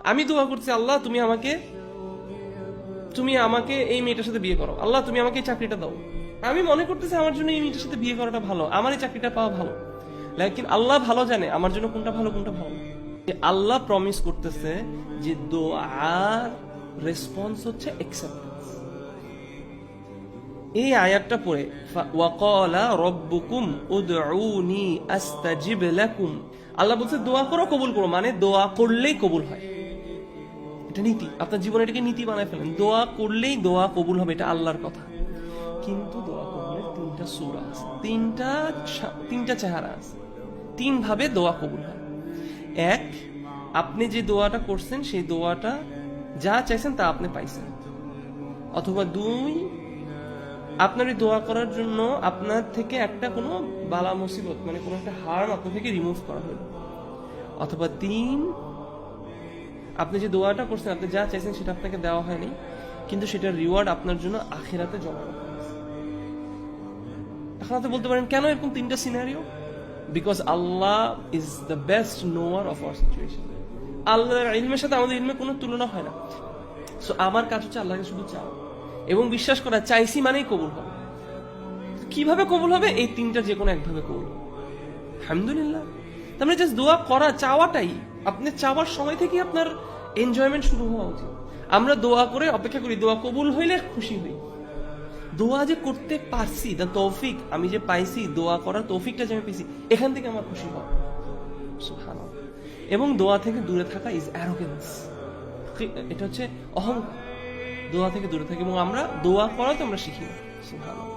আমি দোয়া করছি, আল্লাহ তুমি আমাকে এই মেয়েটার সাথে বিয়ে করো, আল্লাহ তুমি আমাকে এই চাকরিটা দাও। আমি মনে করতেছি আমার জন্য এই মেয়েটার সাথে বিয়ে করাটা ভালো, আমার এই চাকরিটা পাওয়া ভালো, লেকিন আল্লাহ ভালো জানে আমার জন্য কোনটা ভালো কোনটা ভালো না। আল্লাহ প্রমিস করতেছে যে দোয়ার রেসপন্স হচ্ছে অ্যাকসেপ্টেন্স। এই আয়াতটা পড়ে ওয়াকালা রব্বুকুম উদউনি আস্তাজিব লাকুম, আল্লাহ বলছে দোয়া করো কবুল করো, মানে দোয়া করলেই কবুল হয়। এটা নীতি, আপনার জীবনে এটাকে নীতি বানায় ফেলেন, দোয়া করলেই দোয়া কবুল হবে, এটা আল্লাহর কথা। কিন্তু দোয়া কবুলের তিনটা সূরা আছে, তিনটা চেহারা আছে, তিন ভাবে দোয়া কবুল হয়। এক, আপনি যে দোয়াটা করছেন সেই দোয়াটা যা চাইছেন তা আপনি পাইছেন। অথবা দুই, আপনার এই দোয়া করার জন্য আপনার থেকে একটা কোনো বালা মুসিবত, মানে কোনো একটা হার্ম আপনার থেকে রিমুভ করা হলো। অথবা তিন, আপনি যে দোয়াটা করছেন, আপনি যা চাইছেন সেটা আপনাকে দেওয়া হয়নি, কিন্তু সেটার রিওয়ার্ড আপনার জন্য আখিরাতে জমা রাখা হয়েছে। এখন আপনি বলতে পারেন কেন এরকম তিনটা scenario? Because Allah is the best knower of our situation. আল্লাহর ইলমের সাথে আমাদের ইলমের কোনো তুলনা হয় না। সো আমার কাজ হচ্ছে আল্লাহকে শুধু চাও এবং বিশ্বাস করা, চাইছি মানেই কবুল হবে। কিভাবে কবুল হবে? এই তিনটা যে কোনো একভাবে কবুল হবে, আলহামদুলিল্লাহ। তার মানে জাস্ট দোয়া করা, চাওয়াটাই, আপনি চাওয়ার সময় থেকে আপনার এনজয়মেন্ট শুরু হওয়া উচিত। আমরা দোয়া করে অপেক্ষা করি, দোয়া কবুল হইলে খুশি হই। দোয়া যে করতে পারছি, দ্য তৌফিক আমি যে পাইছি, দোয়া করার তৌফিকটা যে আমি পেয়েছি, এখান থেকে আমার খুশি হয়, সুবহানাল্লাহ। এবং দোয়া থেকে দূরে থাকা ইজ অ্যারোগেন্স, এটা হচ্ছে অহংকার। দোয়া থেকে দূরে থাকি এবং আমরা দোয়া করা তো আমরা শিখি না, সুবহানাল্লাহ।